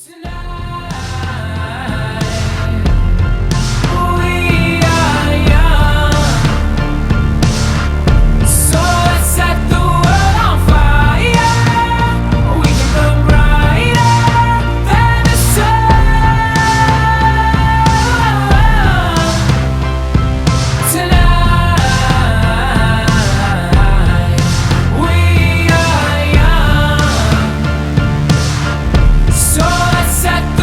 So let's set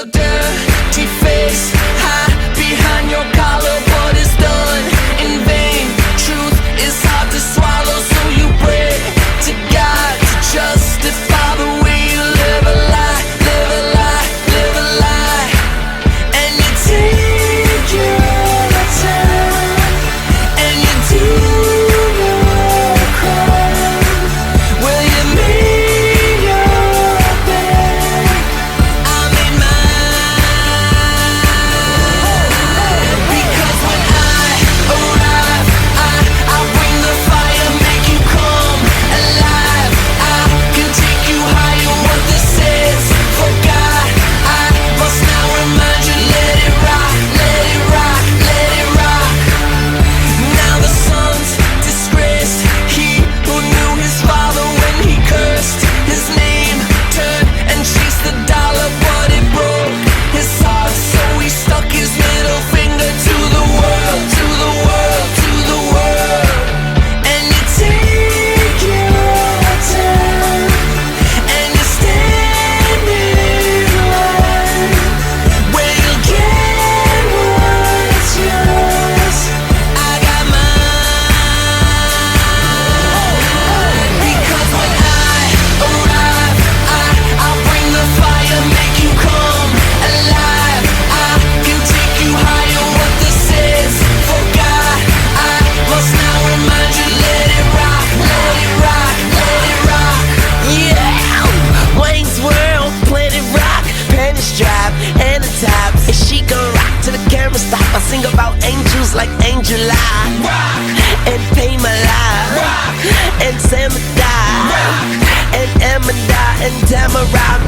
your dirty face, hide behind your collar, but it's done in vain. Truth is hard to swallow, so you pray to God to justify the way you live a lie, live a lie, live a lie. And you take your time, and you do your crime. Well, you made your bed, I made mine. Because when I arrive, I'll bring the fire, make you come alive. I can take you higher, what this is. For God, I must now remind you, let it rock, let it rock, let it rock. Now the son's disgraced, he who knew his father when he cursed his name, turned and chased the dollar, but it broke his heart, so he stuck his middle finger to the world, to the world, to the world. And you take your time, and you stand in line, where you'll get what's yours. I got mine. Because when I arrive, I'll bring the fire, make you come alive. I can take you higher, what this is. For God, I must now remind you, let it rock, let it rock, let it rock. Yeah, Wayne's World, Planet Rock, panties drop, and the top. If she gon' rock to the camera stop, I sing about angels like Angel Eye, rock, and Pay My Life, rock, and Sam Die, and Amanda, and Tamara.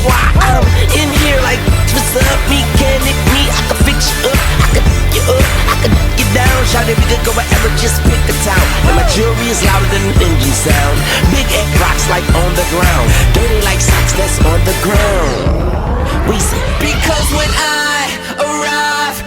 Why I'm in here like, what's up, mechanic me? I can fix you up, I can pick you up, I can take you down. Shout it, we could go wherever, just pick a town. And my jewelry is louder than an engine sound. Big egg rocks like on the ground, dirty like socks that's on the ground. We say, because when I arrive,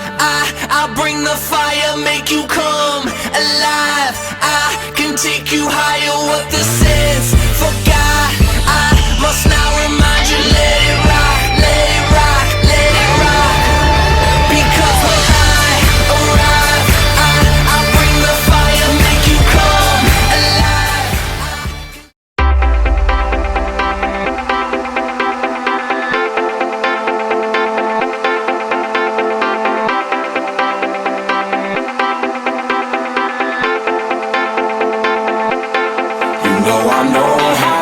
I'll bring the fire, make you come alive. I can take you higher, what this is. For God, I must now remind you, let it rock, let it rock, let it rock. Because when I arrive, I'll bring the fire, make you come alive. You know I know how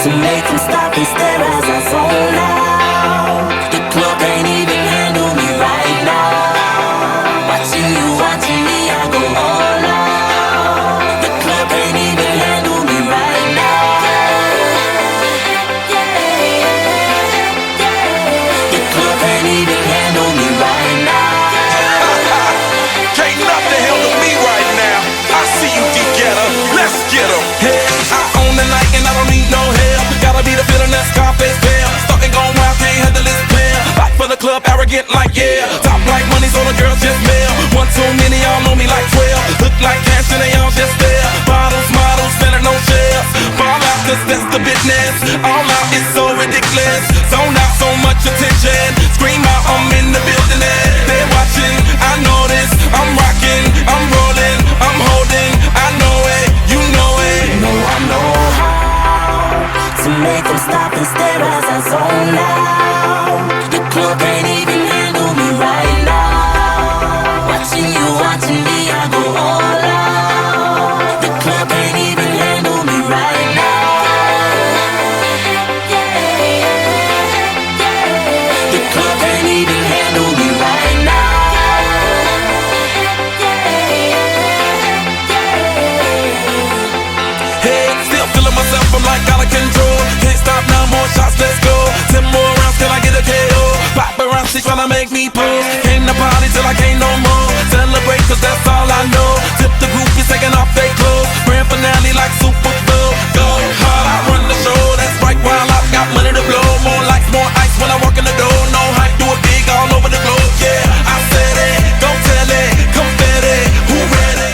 to make them stop and stare as I zone out. The club can't even handle me right now. Watching you, watching me, I go all out. The club can't even handle me right now. The club can't even handle me right now. Can't nothing handle me right now. I see you, D-Getter. Let's get 'em. Hey, I own the night and I don't need no help. Gotta be the feeling that Scarface feel. Starting going wild, can't handle this player. Back for the club, arrogant like yeah. Top like money, so the girls just mail. One too many, y'all know me like 12. Look like cash and they all just there. Bottles, models, selling no shares. Fall out, cause that's the business. All out is so ridiculous. Zone out, so much attention. Scream out, I'm in the building. They're watching, I know this. I'm rocking, I'm rolling, I'm holding. I know it, you know it. You know I know how to make them stop and stare as I zone out. The club can't even handle me right now. Watching you, watching me, I go all out. The club can't even handle me right now. The club can't even handle me right now. Hey, still feeling myself, I'm like out of control. Can't stop now, more shots, let's go. 10 more rounds, can I get a KO? Paparazzi tryna make me pose. Came to party till I can't no more. Celebrate, cause that's all I know. Tip the groupies taking off their clothes. Grand finale like Super Bowl. Go hard, I run the show. That's right, while I've got money to blow. More lights, more ice when I walk in the door. No hype, do it big all over the globe. Yeah, I said it, don't tell it. Confetti, who ready?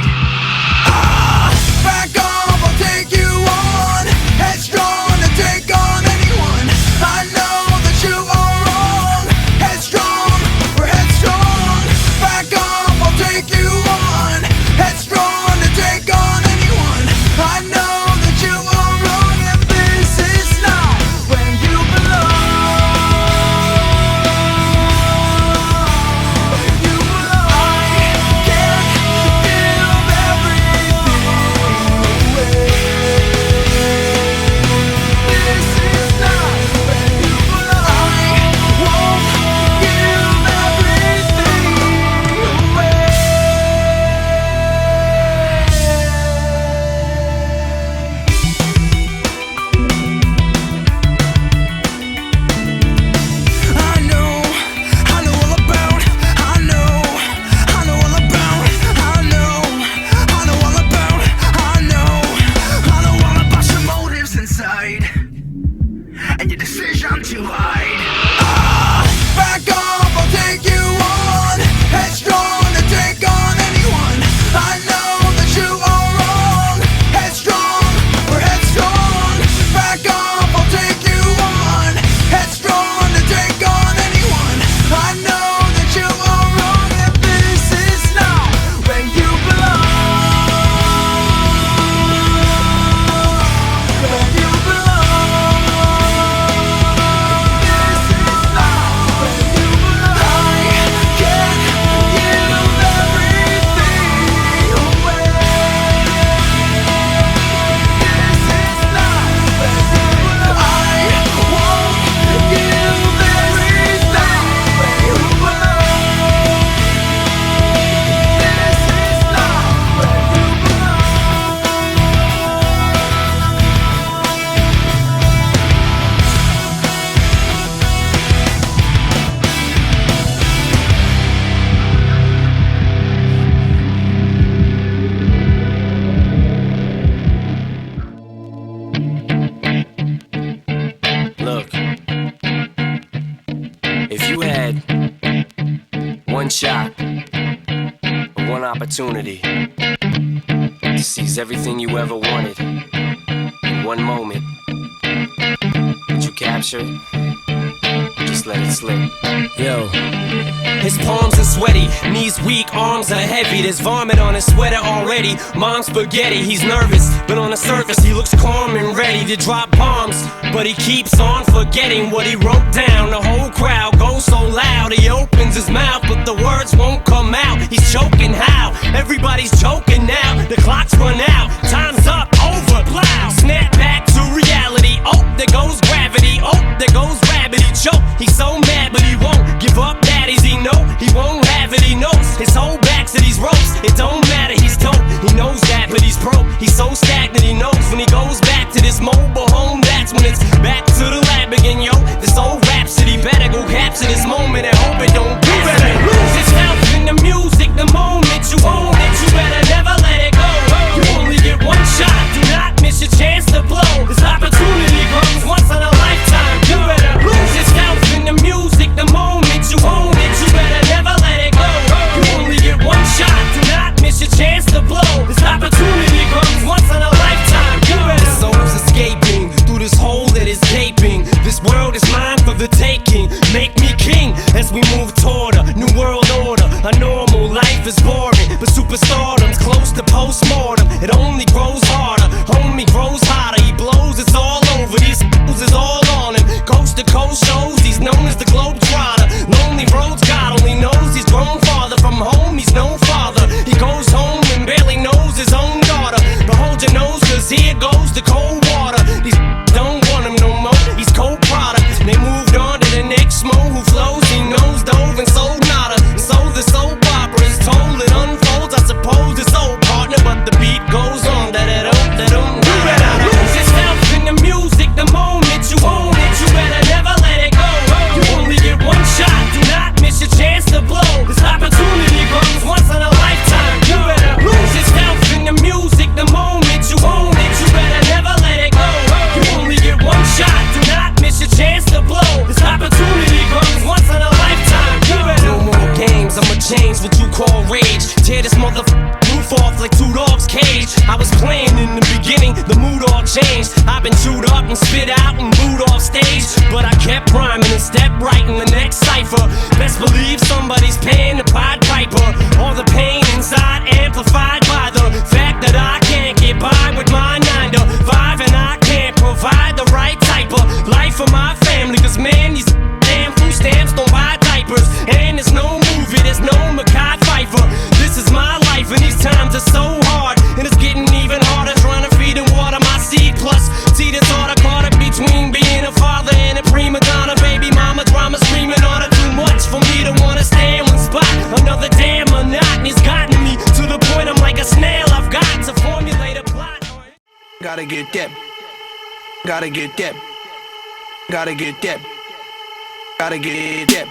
inside. Back off, I'll take you on. Headstrong to take on anyone. I know that you are wrong. Headstrong, we're headstrong. Back off, I'll take you on. Headstrong to take on anyone. I know that you are wrong, and this is not where you belong. Where you belong. I can't give everything away. This is not where you belong. I won't give everything away. I know all about, I know all about, I know all about, I know all about your motives inside, and your decision to hide. Back off, I'll take you on. Headstrong to take on anyone. I know that you are wrong. Headstrong, we're headstrong. Back off, I'll take you on. Headstrong to take on anyone. I know that you are wrong, and this is not where you belong. Where you belong. This is not where you belong. I can't give everything away. This is not where you belong. I won't give everything where you belong. This is not where you Look, if you had one shot or one opportunity to seize everything you ever wanted in one moment, would you capture it? Or just let it slip? Yo. His palms are sweaty, knees weak, arms are heavy. There's vomit on his sweater already. Mom's spaghetti, he's nervous, but on the surface he looks calm and ready to drop bombs. But he keeps on forgetting what he wrote down. The whole crowd goes so loud, he opens his mouth, but the words won't come out. He's choking how? Everybody's joking now. The clock's run out, time's up, over, plow. Snap back to reality, oh, there goes gravity. Oh, there goes rabbit, he choke. He's so mad, but he won't give up. Daddies, he know he won't have it, he knows his whole back's to these ropes. It don't matter, he's dope, he knows that, but he's broke. He's so stagnant, he knows when he goes back to this mobile home, that's when it's back to the lab again, yo. This old rhapsody better go capture this moment and hope it don't get better. Lose yourself in the music, the moment you own it, you better never let it go. You only get one shot, do not miss your chance to blow. This opportunity comes once in a lifetime, you better lose yourself in the music, the moment you own it, you better never let it go. You only get one shot, do not miss your chance to blow. This opportunity comes once in a lifetime, you better. The soul's escaping through this hole that is gaping. This world is mine for the taking. Make me king as we move toward a new world order. A normal life is boring, but superstardom's close to postmortem. It only grows harder, homie grows hotter. He blows, it's all over. These fools is all on him. Coast to coast shows, he's known as the Globetrotter. Lonely roads, God only knows he's grown farther from home. He's no father. He goes home and barely knows his own I was playing in the beginning, the mood all changed. I've been chewed up and spit out and booed off stage, but I kept rhyming and stepped right in the next cipher. Best believe somebody's paying the Pied Piper. All the pain inside amplified by the fact that I can't get by with my 9 to 5, and I can't provide the right type of life for my family. Cause man, these damn food stamps don't buy diapers, and there's no movie, there's no Mackay Pfeiffer. This is my life and these times are so hard, and it's getting even harder trying to feed and water my seed. Plus, see this order caught up between being a father and a prima donna. Baby mama drama screaming on her, too much for me to wanna stay in one spot. Another damn monotony's gotten me to the point I'm like a snail. I've got to formulate a plot. Gotta get that. Gotta get that. Gotta get that. Gotta get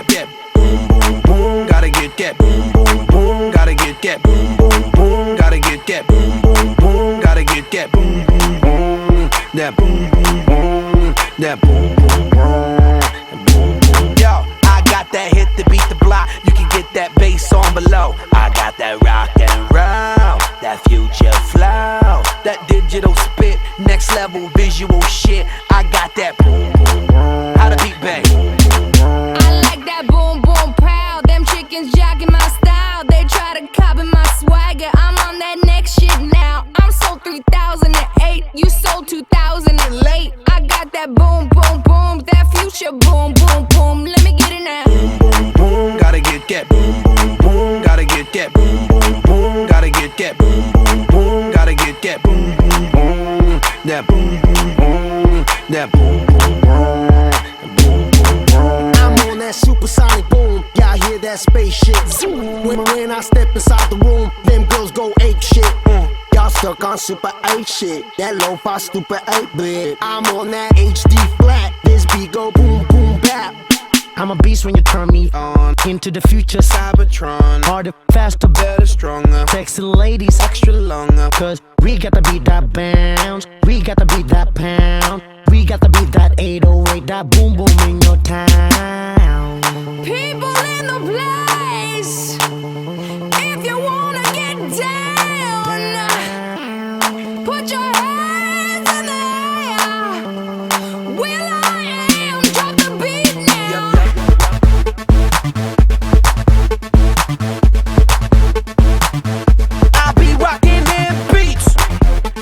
that. Boom, boom, boom. Gotta get that. Boom, boom, boom. Gotta get that. Boom, boom, boom. Gotta get that. Boom, boom, boom. Gotta get that. Boom, boom, boom. That boom, boom, boom. That boom, boom, boom. Boom, boom. Yo, I got that hit to beat the block. You can get that bass on below. I got that rock and roll, that future flow, that digital spit, next level visual shit. I got that boom, boom, boom. How the beat bang? I like that boom, boom, pow. Them chickens jacking my style. They try to copy my swagger. I'm on that next shit now. I'm sold 3008. You sold 2000 and late. I got that boom, boom, boom. That future boom, boom, boom. Let me get it now. Boom, boom, boom. Gotta get that. Boom, boom, boom. Gotta get that. Boom, boom, boom. Gotta get that. Boom, boom, boom. Gotta get that. Boom, boom, boom. That boom, boom, boom. That boom, boom, boom. I'm on that supersonic boom. Y'all hear that spaceship zoom. When I step inside the room, them girls go ape shit. Y'all stuck on super 8 shit. That lo-fi stupid 8-bit. I'm on that HD flat. This beat go boom boom bap. I'm a beast when you turn me on. Into the future, Cybertron. Harder, faster, better, stronger. Sexy ladies, extra longer. Cause we got to beat that bounce. We got to beat that pound. We got to beat that 808, that boom boom in your town. People in the place, if you wanna get down, put your hands in the air. Will I am, drop the beat now. I be rocking them beats.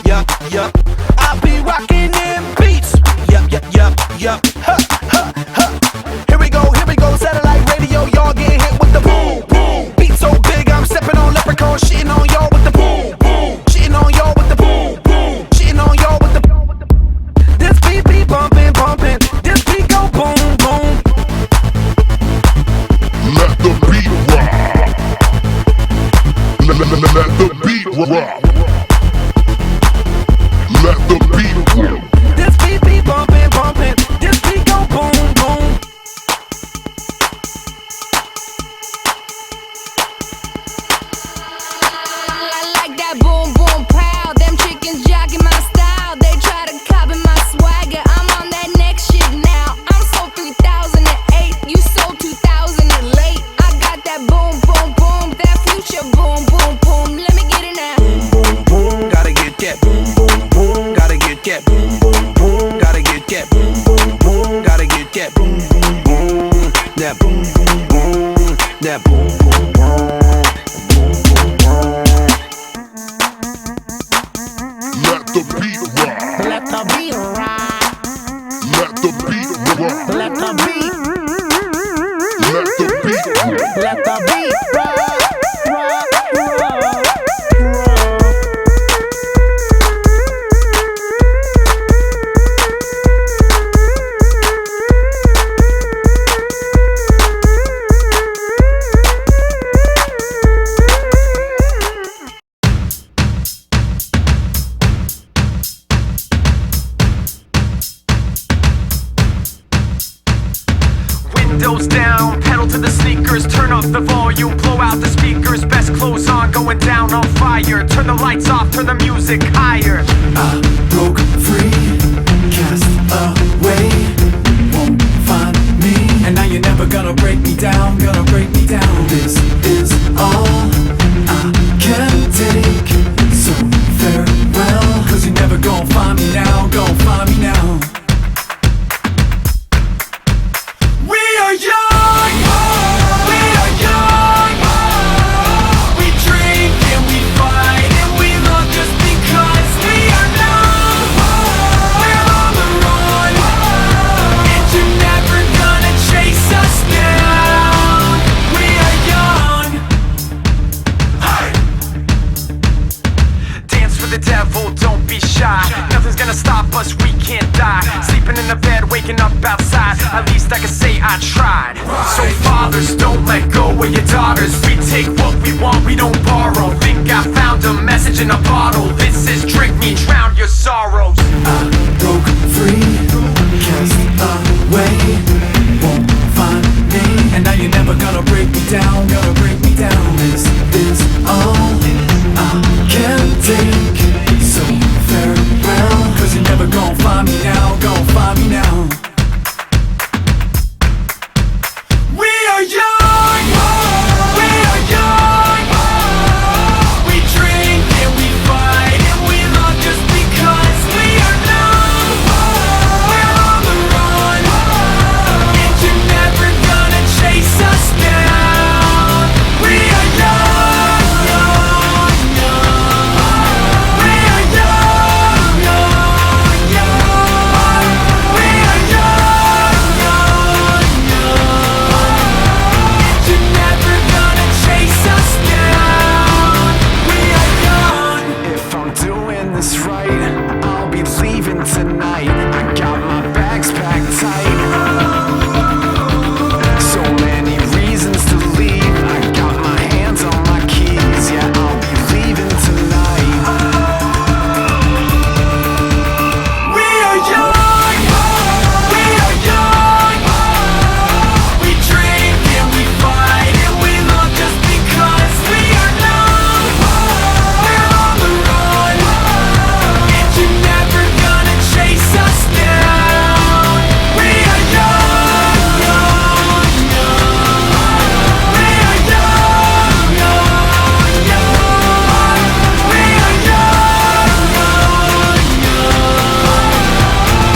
Yup, yup. I be rocking them beats. Yup, yup, yup, yup. Ha, ha, ha. Here we go, satellite radio. Y'all get hit with the boom, boom. Beat so big, I'm stepping on leprechaun, shitting on y'all with the boom, boom. Shitting on y'all with the boom, boom. Shitting on y'all with the. This beat be bumping, bumping. This beat go boom, boom. Let the beat rock. Let the beat rock. Let the beat rock. This beat be bumping, bumping. This beat go boom, boom. I like that boom, boom, pow. Them chickens jacking my style. They try to copy my swagger. I'm on that next shit now. I'm sold 3008. You sold 2000 and late. I got that boom, boom, boom. That future boom, boom, boom. Let me get it now. Boom, boom, gotta get that. Boom, boom, boom, gotta get that. Boom, boom, boom, gotta get that. Boom, boom, boom, gotta get that. Boom, boom, boom, that boom, boom, boom, that boom, boom, boom. Let the beat rock. Let the beat rock. Let the beat rock. Let the beat. Let the beat rock. Let the beat rock. Windows down, pedal to the sneakers, turn up the volume, blow out the speakers, best clothes on, going down on fire, turn the lights off, turn the music higher. I broke free, cast away, won't find me. And now you're never gonna break me down, gonna break me down. This is all I can take, so Nothing's gonna stop us, we can't die. Sleeping in the bed, waking up outside. At least I can say I tried. So fathers, don't let go of your daughters. We take what we want, we don't borrow. Think I found a message in a bottle. This is drink me, drown your sorrows. I broke free, cast away, won't find me. And now you're never gonna break me down, gonna break me down. This is all I can take, so farewell. Cause you're never gonna find me now, gonna find me now. We are young, we are young. We drink and we fight and we love just because we are numb. We're on the run, and you're never gonna chase us down. We are young, young, young. We are young, young, young. We are young, young, young. And you're never gonna chase us down. We are young. If I'm doing this right, I'll be leaving tonight. I got my bags packed tight. So many reasons to leave. I got my hands on my keys. Yeah, I'll be leaving tonight. We are young. We are young. We drink and we fight and we love just because we are numb. We're on the run, and you're never gonna chase us down. We are young, young, young. We are young, young, young. We are young, young, young.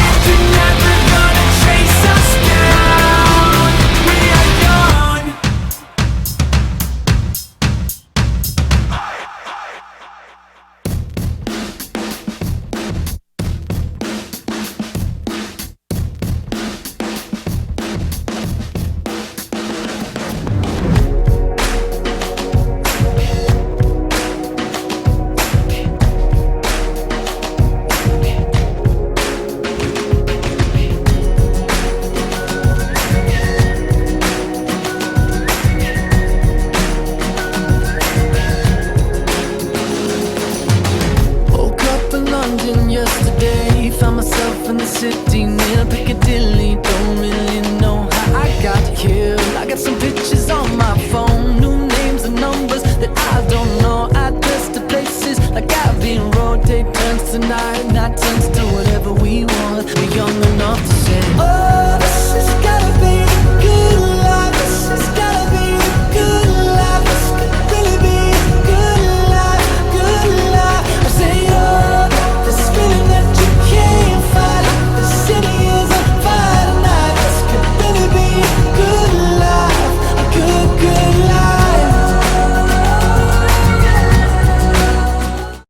And you're never gonna chase us down. We are young. Woke up in London yesterday. Found myself in the city near Piccadilly. Don't really know how I got here. I got some pictures on my phone, new names and numbers that I don't know. Address to places like Abbey Road. Day turns to night, night turns to whatever we want.